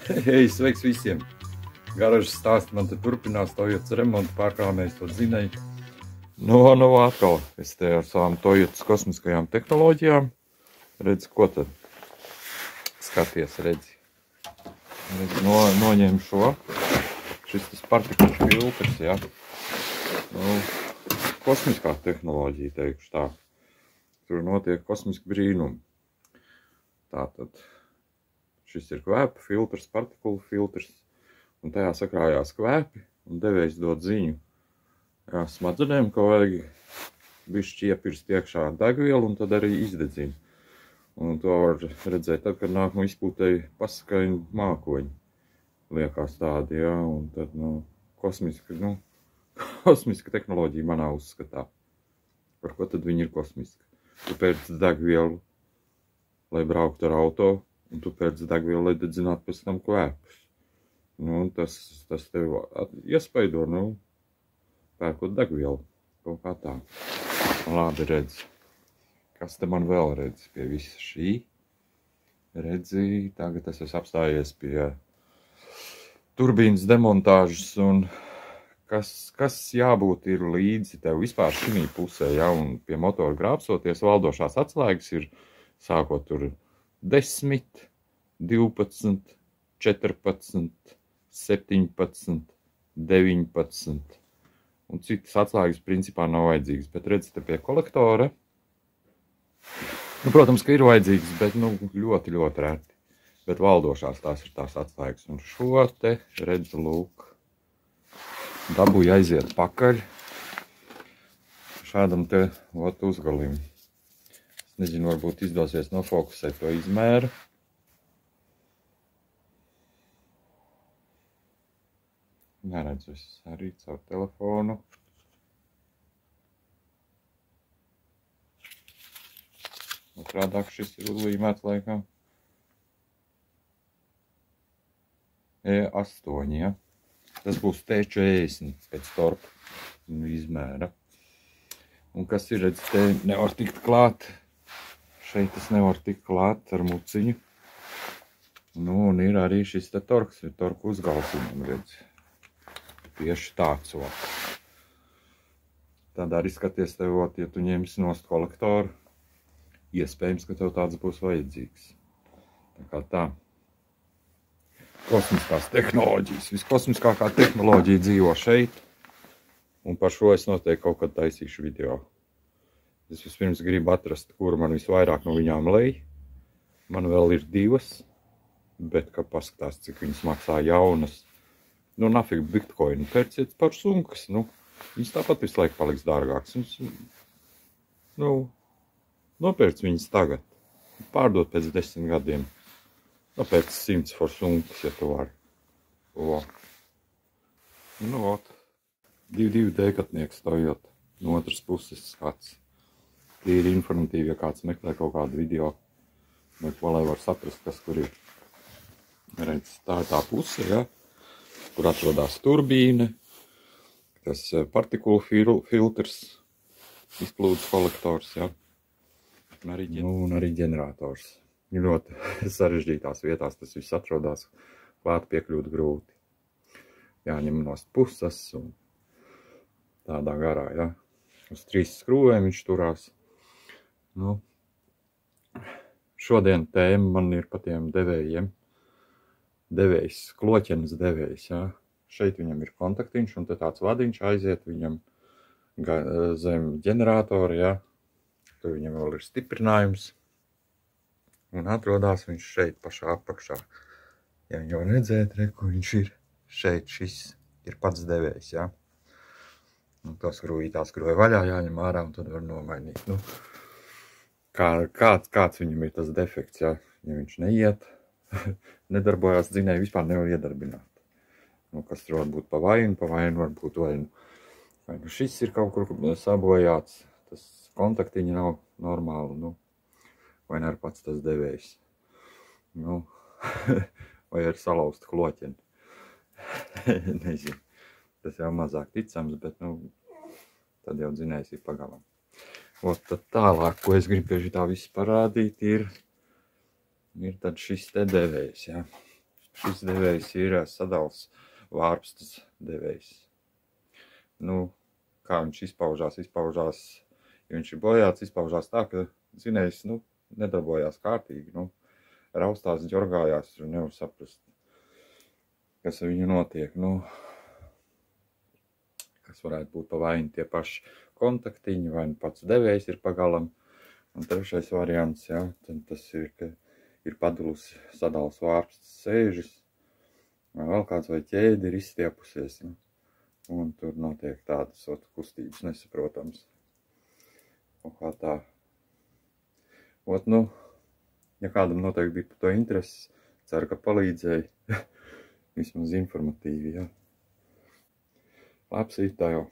Hei, sveiks visiem! Garažas stāsti man te turpinās, Toyotas remontu pārkrāmējs to dzinēju. Nu, atkal es te ar savām Toyotas kosmiskajām tehnoloģijām. Redzi, ko tad? Skaties, redzi. Noņem šo. Šis tas partikulu filtrs, jā. Nu, kosmiskā tehnoloģija, teikšu tā. Tur notiek kosmiski brīnumi. Tātad. Šis ir kvēpa filtrs, partikulu filtrs, un tajā sakrājās kvēpi, un devējs dod ziņu smadzenēm, ka vajag bišķi iepirst iekšā degvielu, un tad arī izdedzina. Un to var redzēt tad, kad nāk no izpūtēji pasakaini mākoņi. Liekas tādi, jā, un tad, kosmiska tehnoloģija manā uzskatā. Par ko tad viņi ir kosmiski? Tu pērc degvielu, lai brauktu ar auto, un tu pēc degvielu, lai dedzinātu pēc tam kvēpus. Nu, tas tev iespaido, pērkot degvielu. Kaut kā tā. Labi, redzi. Kas te man vēl redzi pie visa šī? Redzi, tagad es esmu apstājies pie turbīnas demontāžas, un kas jābūt ir līdzi tev vispār šī pusē, ja, un pie motora grābsoties valdošās atslēgas ir sākot tur 10, 12, 14, 17, 19 un citas atslēgas principā nav vajadzīgas, bet redzi te pie kolektora. Protams, ka ir vajadzīgas, bet ļoti, ļoti reti. Bet valdošās tās ir tās atslēgas. Un šo te redzi, lūk, dabūju aiziet pakaļ šādam te uzgalim. Nezinu, varbūt izdosies nofokusēt to izmēru. Neredzu es arī caur telefonu. Otrādāk šis ir uzlīmēts laikam. E8, ja. Tas būs T40 pēc torka izmēra. Un kas ir, redz, te nevar tikt klāt. Šeit tas nevar tikt klāt ar muciņu. Un ir arī šis te torks, ir torku uzgalsiņam, redz. Tieši tāds, Tad arī skaties tev, ja tu ņemsi nost kolektoru, iespējams, ka tev tāds būs vajadzīgs. Tā kā tā. Kosmiskās tehnoloģijas. Viskosmiskākā tehnoloģija dzīvo šeit. Un par šo es noteikti kaut kad taisīšu video. Es vispirms gribu atrast, kuru man visvairāk no viņām lej. Man vēl ir 2, bet, kad paskatās, cik viņas maksā jaunas. Nafig bitcoinu pērciet par sunkas. Viņas tāpat visu laiku paliks dārgāks. Nopērc viņas tagad. Pārdot pēc 10 gadiem. Pēc 100 for sunkas, ja tu vari. 2 dekatnieks stāvjot. No otras puses skats. Tie ir informatīvi, ja kāds meklē kaut kādu video. Vai ko, lai var saprast, kas kur ir. Redz, tā ir tā puse, ja. Kur atrodās turbīne, tas partikulu filtrs, izplūdes kolektors, ja. Un arī ģenerators. Ļoti sarežģītās vietās tas viss atrodās, klāt piekļūt grūti. Jāņem nost puses un tādā garā, ja. Uz 3 skrūvēm viņš turās. Šodien tēma man ir pa tiem devējiem. Devējs, kloķenes devējs, jā. Šeit viņam ir kontaktiņš, un te tāds vadiņš aiziet viņam zem ģeneratora, jā. Tur viņam vēl ir stiprinājums. Un atrodās viņš šeit pašā apakšā. Ja viņu var redzēt, kur viņš ir. Šeit šis ir pats devējs, jā. Tā skrūja vaļā, jāņem ārā, un tad var nomainīt. Kāds viņam ir tas defekts, jā. Ja viņš neiet, nedarbojās dzinēji, vispār nevar iedarbināt. Kas tur var būt pa vainu var būt vainu. Vai šis ir kaut kur sabojāts, tas kontaktiņi nav normāli, vai ne ar pats tas devējs. Vai ar salauztu kloķeni. Nezinu. Tas jau mazāk ticams, bet, tad jau dzinējs ir pagalam. Tad tālāk, ko es gribu pie šitā visu parādīt, ir tad šis te devējs, jā. šis devējs ir sadals vārpstas devējs. Nu, kā viņš izpaužās, ja viņš ir bojāts, izpaužās tā, ka dzinējs, nu, nedarbojās kārtīgi, nu, raustās, ģorgājās, un nevar saprast, kas ar viņu notiek, nu, kas varētu būt pa vainu tie paši kontaktiņi, vai nu pats devējs ir pagalam, un trešais variants, jā, tad tas ir, ka ir padalusi sadals vārpstas sēžas, vai vēl kāds vai ķēdi ir izstiepusies, nu, un tur notiek tādas kustības nesaprotams. Un kā tā. Nu, ja kādam noteikti bija par to intereses, ceru, ka palīdzēja vismaz informatīvi, jā. Labs rīt tā jau.